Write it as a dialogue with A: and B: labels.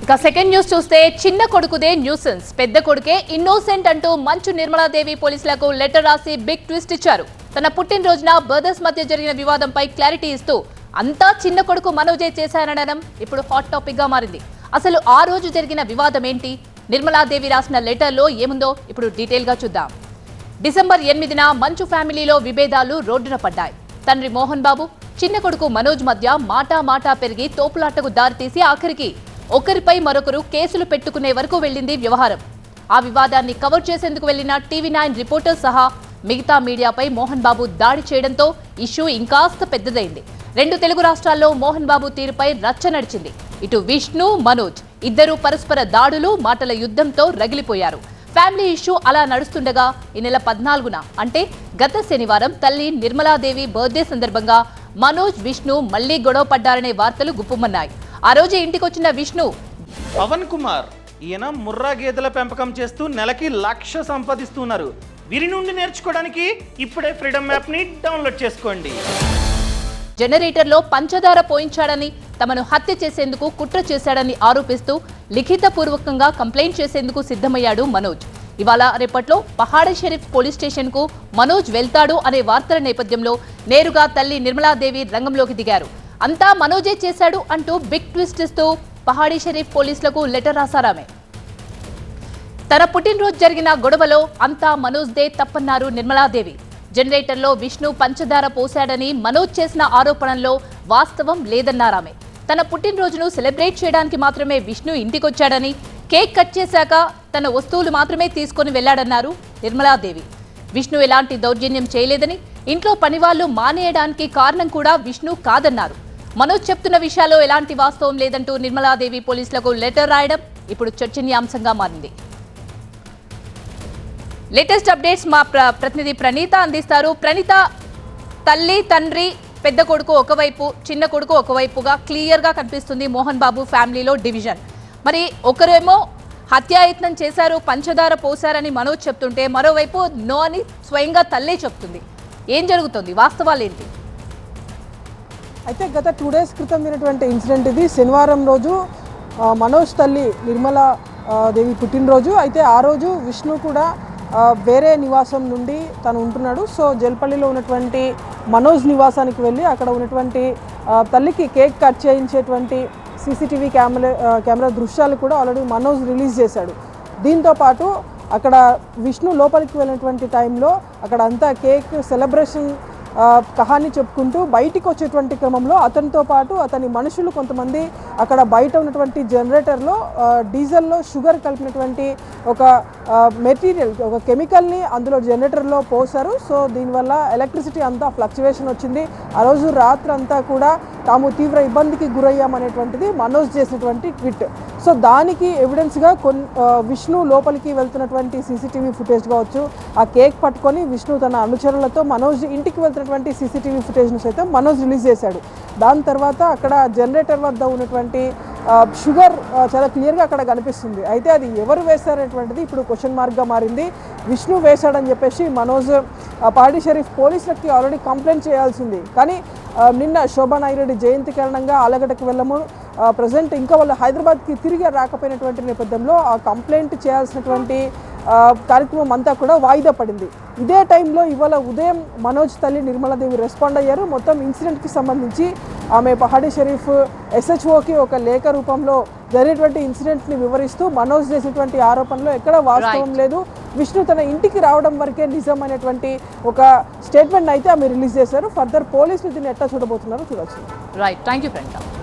A: ఇక second news చూస్తే చిన్న కొడుకుదే న్యూసెన్స్, పెద్ద కొడుకే ఇన్నోసెంట్ అంటూ మంచు నిర్మలాదేవి పోలీసులకు లెటర్ రాసి బిగ్ ట్విస్ట్ ఇచ్చారు. తన పుట్టినరోజున బ్రదర్స్ మధ్య జరిగిన వివాదంపై క్లారిటీ ఇస్తూ అంతా చిన్న కొడుకు మనోజే చేశారనడం ఇప్పుడు హాట్ టాపిక్ గా మారింది. అసలు ఆ రోజు జరిగిన వివాదం ఏంటి, నిర్మలాదేవి రాసిన లెటర్లో ఏముందో ఇప్పుడు డీటెయిల్ గా చూద్దాం. డిసెంబర్ 8న మంచు ఫ్యామిలీలో విభేదాలు రోడ్డున పడ్డాయి. తండ్రి మోహన్ బాబు, చిన్న కొడుకు మనోజ్ మధ్య మాటా పెరిగి తోపులాటకు దారితీసి ఆఖరికి ఒకరిపై మరొకరు కేసులు పెట్టుకునే వరకు వెళ్లింది వ్యవహారం. ఆ వివాదాన్ని కవర్ చేసేందుకు వెళ్లిన టీవీ9 రిపోర్టర్ సహా మిగతా మీడియాపై మోహన్ బాబు దాడి చేయడంతో ఇష్యూ ఇంకాస్త పెద్దదైంది. 2 తెలుగు రాష్ట్రాల్లో మోహన్ బాబు తీరుపై రచ్చ నడిచింది. ఇటు విష్ణు, మనోజ్ ఇద్దరు పరస్పర దాడులు, మాటల యుద్ధంతో రగిలిపోయారు. ఫ్యామిలీ ఇష్యూ అలా నడుస్తుండగా ఈ నెల 14న అంటే గత శనివారం తల్లి నిర్మలాదేవి బర్త్డే సందర్భంగా మనోజ్, విష్ణు మళ్లీ గొడవ పడ్డారనే వార్తలు గుప్పుమన్నాయి. ఆ రోజు ఇంటికొచ్చిన విష్ణు,
B: పవన్ కుమార్ ఈయన ముర్రా గేదెల పెంపకం చేస్తూ నెలకి 1,00,000 సంపాదిస్తున్నారు. వీరి నుండి నేర్చుకోవడానికి ఇప్పుడే ఫ్రీడమ్ యాప్ ని డౌన్లోడ్ చేసుకోండి.
A: జనరేటర్లో పంచదార పోయించాడని, తమను హత్య చేసేందుకు కుట్ర చేశాడని ఆరోపిస్తూ లిఖితపూర్వకంగా కంప్లైంట్ చేసేందుకు సిద్ధమయ్యాడు మనోజ్. ఇవాళ రేపట్లో పహాడ షరీఫ్ పోలీస్ స్టేషన్ కు మనోజ్ వెళ్తాడు అనే వార్తల నేపథ్యంలో నేరుగా తల్లి నిర్మలాదేవి రంగంలోకి దిగారు. అంతా మనోజే చేశాడు అంటూ బిగ్ ట్విస్ట్ ఇస్తూ పహాడీ షరీఫ్ పోలీసులకు లెటర్ రాశారామె. తన పుట్టినరోజు జరిగిన గొడవలో అంతా మనోజ్దే తప్పన్నారు నిర్మలాదేవి. జనరేటర్లో విష్ణు పంచదార పోశాడని మనోజ్ చేసిన ఆరోపణల్లో వాస్తవం లేదన్నారామె. తన పుట్టినరోజును సెలబ్రేట్ చేయడానికి మాత్రమే విష్ణు ఇంటికొచ్చాడని, కేక్ కట్ చేశాక తన వస్తువులు మాత్రమే తీసుకొని వెళ్లాడన్నారు నిర్మలాదేవి. విష్ణు ఎలాంటి దౌర్జన్యం చేయలేదని, ఇంట్లో పనివాళ్లు మానేయడానికి కారణం కూడా విష్ణు కాదన్నారు. మనోజ్ చెప్తున్న విషయాల్లో ఎలాంటి వాస్తవం లేదంటూ నిర్మలాదేవి పోలీసులకు లెటర్ రాయడం ఇప్పుడు చర్చనీయాంశంగా మారింది. లేటెస్ట్ అప్డేట్స్ మా ప్రతినిధి ప్రణీత అందిస్తారు. ప్రణీత, తల్లి, తండ్రి, పెద్ద కొడుకు ఒకవైపు, చిన్న కొడుకు ఒకవైపుగా క్లియర్గా కనిపిస్తుంది మోహన్ బాబు ఫ్యామిలీలో డివిజన్. మరి ఒకరేమో హత్యాయత్నం చేశారు, పంచదార పోశారని మనోజ్ చెప్తుంటే మరోవైపు నో అని స్వయంగా తల్లే చెప్తుంది. ఏం జరుగుతుంది, వాస్తవాలు ఏంటి?
C: అయితే గత 2 డేస్ క్రితం జరిగినటువంటి ఇన్సిడెంట్ ఇది. శనివారం రోజు మనోజ్ తల్లి నిర్మలా దేవి పుట్టినరోజు. అయితే ఆ రోజు విష్ణు కూడా వేరే నివాసం నుండి తను ఉంటున్నాడు. సో జల్పల్లిలో ఉన్నటువంటి మనోజ్ నివాసానికి వెళ్ళి అక్కడ ఉన్నటువంటి తల్లికి కేక్ కట్ చేయించేటువంటి సీసీటీవీ కెమెరా దృశ్యాలు కూడా ఆల్రెడీ మనోజ్ రిలీజ్ చేశాడు. దీంతోపాటు అక్కడ విష్ణు లోపలికి వెళ్ళినటువంటి టైంలో అక్కడ అంతా కేక్ సెలబ్రేషన్ కహాని చెప్పుకుంటూ బయటికి వచ్చేటువంటి క్రమంలో అతనితో పాటు అతని మనుషులు కొంతమంది అక్కడ బయట ఉన్నటువంటి జనరేటర్లో డీజిల్లో షుగర్ కలిపినటువంటి ఒక మెటీరియల్, ఒక కెమికల్ని అందులో జనరేటర్లో పోసారు. సో దీనివల్ల ఎలక్ట్రిసిటీ అంతా ఫ్లక్చువేషన్ వచ్చింది. ఆ రోజు రాత్రి అంతా కూడా తాము తీవ్ర ఇబ్బందికి గురయ్యామనేటువంటిది మనోజ్ చేసినటువంటి ట్వీట్. సో దానికి ఎవిడెన్స్గా విష్ణు లోపలికి వెళ్తున్నటువంటి సీసీటీవీ ఫుటేజ్ కావచ్చు, ఆ కేక్ పట్టుకొని విష్ణు తన అనుచరులతో మనోజ్ ఇంటికి వెళ్తున్నటువంటి సీసీటీవీ ఫుటేజ్ను సైతం మనోజ్ రిలీజ్ చేశాడు. దాని తర్వాత అక్కడ జనరేటర్ వద్ద ఉన్నటువంటి షుగర్ చాలా క్లియర్గా అక్కడ కనిపిస్తుంది. అయితే అది ఎవరు వేశారనేటువంటిది ఇప్పుడు క్వశ్చన్ మార్క్గా మారింది. విష్ణు వేశాడని చెప్పేసి మనోజ్ పహాడీ షరీఫ్ పోలీసులకి ఆల్రెడీ కంప్లైంట్ చేయాల్సింది. కానీ నిన్న శోభా నాగిరెడ్డి జయంతి కారణంగా ఆలగడ్డకు వెళ్ళము, ప్రజెంట్ ఇంకా వాళ్ళు హైదరాబాద్కి తిరిగి రాకపోయినటువంటి నేపథ్యంలో ఆ కంప్లైంట్ చేయాల్సినటువంటి కార్యక్రమం అంతా కూడా వాయిదా పడింది. ఇదే టైంలో ఇవాళ ఉదయం మనోజ్ తల్లి నిర్మలాదేవి రెస్పాండ్ అయ్యారు. మొత్తం ఇన్సిడెంట్కి సంబంధించి ఆమె పహాడీ షరీఫ్ SHOకి ఒక లేఖ రూపంలో జరిగినటువంటి ఇన్సిడెంట్ని వివరిస్తూ మనోజ్ చేసినటువంటి ఆరోపణలో ఎక్కడ వాస్తవం లేదు, విష్ణు తన ఇంటికి రావడం వరకే నిజం అనేటువంటి ఒక స్టేట్మెంట్ అయితే ఆమె రిలీజ్ చేశారు. ఫర్దర్ పోలీసులు దీన్ని ఎట్లా చూడబోతున్నారో చూడొచ్చు.
A: Right, thank you friend.